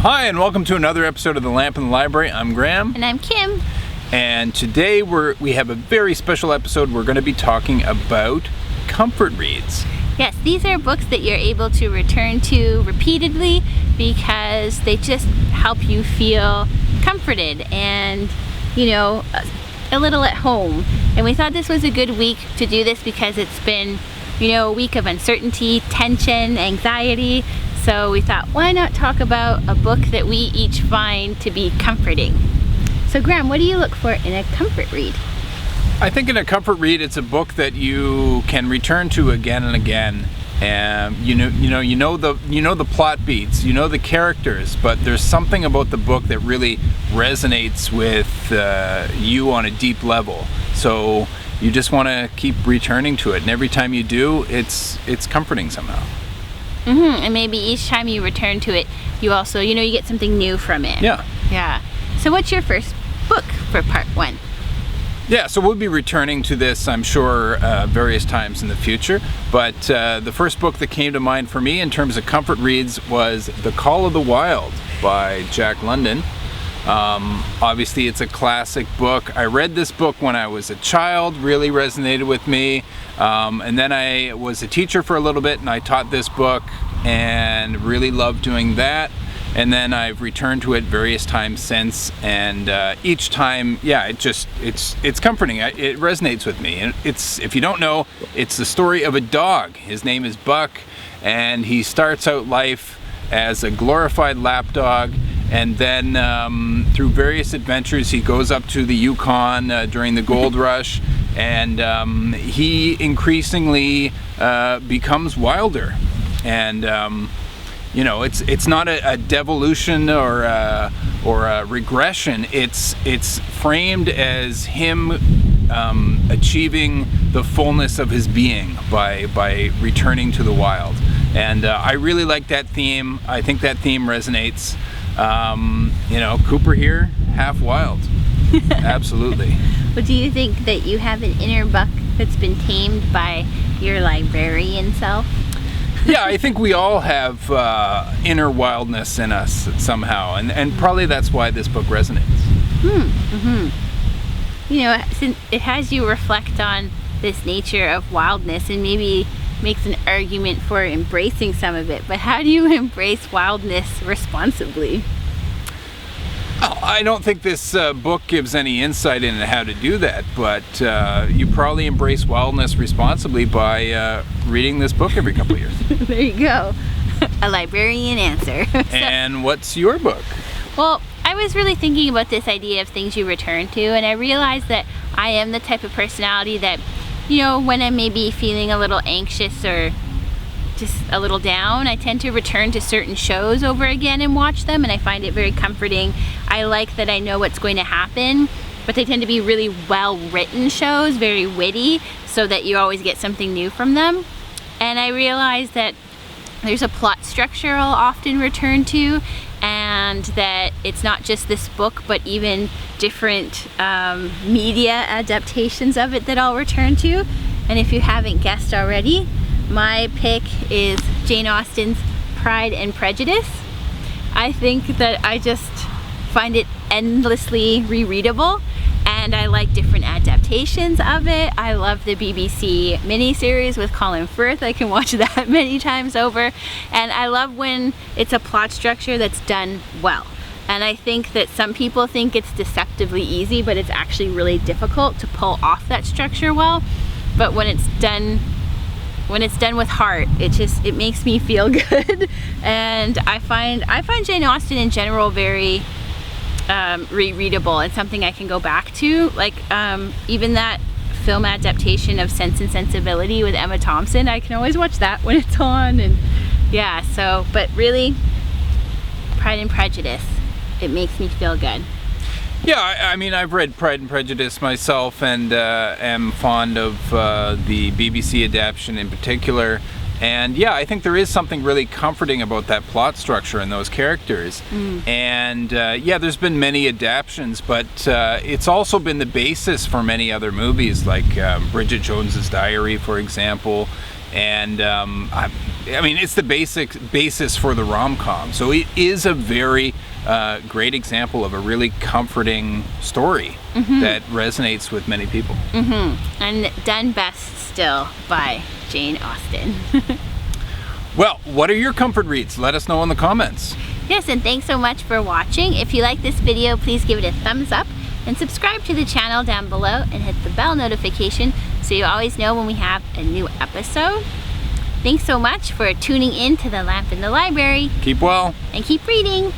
Hi, and welcome to another episode of The Lamp in the Library. I'm Graham. And I'm Kim. And today we have a very special episode. We're going to be talking about comfort reads. Yes, these are books that you're able to return to repeatedly because they just help you feel comforted and, a little at home. And we thought this was a good week to do this because it's been, a week of uncertainty, tension, anxiety. So we thought, why not talk about a book that we each find to be comforting? So Graham, what do you look for in a comfort read? I think in a comfort read, it's a book that you can return to again and again. And you know the plot beats, you know the characters, but there's something about the book that really resonates with you on a deep level. So you just want to keep returning to it, and every time you do, it's comforting somehow. And maybe each time you return to it, you also, you get something new from it. Yeah. So what's your first book for part one? Yeah, so we'll be returning to this, I'm sure, various times in the future. But the first book that came to mind for me in terms of comfort reads was The Call of the Wild by Jack London. Obviously, it's a classic book. I read this book when I was a child, really resonated with me. And then I was a teacher for a little bit, and I taught this book and really loved doing that. And then I've returned to it various times since, and each time, it's comforting. It resonates with me. And if you don't know, it's the story of a dog. His name is Buck, and he starts out life as a glorified lapdog, and then through various adventures, he goes up to the Yukon during the gold rush, and he increasingly becomes wilder. And it's not a devolution or a regression. It's framed as him achieving the fullness of his being by returning to the wild. And I really like that theme. I think that theme resonates. Cooper here, half wild. Absolutely. Well, do you think that you have an inner Buck that's been tamed by your librarian self? Yeah, I think we all have inner wildness in us somehow, and probably that's why this book resonates. Since it has you reflect on this nature of wildness and maybe makes an argument for embracing some of it, but how do you embrace wildness responsibly? I don't think this book gives any insight into how to do that, but you probably embrace wildness responsibly by reading this book every couple of years. There you go. A librarian answer. And what's your book? Well, I was really thinking about this idea of things you return to, and I realized that I am the type of personality that, when I'm maybe feeling a little anxious or just a little down, I tend to return to certain shows over again and watch them, and I find it very comforting. I like that I know what's going to happen, but they tend to be really well written shows, very witty, so that you always get something new from them. And I realized that there's a plot structure I'll often return to, and that it's not just this book, but even different media adaptations of it that I'll return to. And if you haven't guessed already, my pick is Jane Austen's Pride and Prejudice. I think that I just find it endlessly rereadable, and I like different adaptations of it. I love the BBC miniseries with Colin Firth. I can watch that many times over. And I love when it's a plot structure that's done well. And I think that some people think it's deceptively easy, but it's actually really difficult to pull off that structure well. But when it's done with heart, it makes me feel good. And I find Jane Austen in general very rereadable and something I can go back to. Like even that film adaptation of Sense and Sensibility with Emma Thompson, I can always watch that when it's on. And but really, Pride and Prejudice, it makes me feel good. Yeah, I mean, I've read Pride and Prejudice myself, and am fond of the BBC adaptation in particular. And yeah, I think there is something really comforting about that plot structure and those characters. And there's been many adaptations, but it's also been the basis for many other movies, like Bridget Jones's Diary, for example. And I mean, it's the basis for the rom-com. So it is a very great example of a really comforting story that resonates with many people. And done best still by Jane Austen. Well, what are your comfort reads? Let us know in the comments. Yes, and thanks so much for watching. If you like this video, please give it a thumbs up and subscribe to the channel down below and hit the bell notification so you always know when we have a new episode. Thanks so much for tuning in to The Lamp in the Library. Keep well. And keep reading.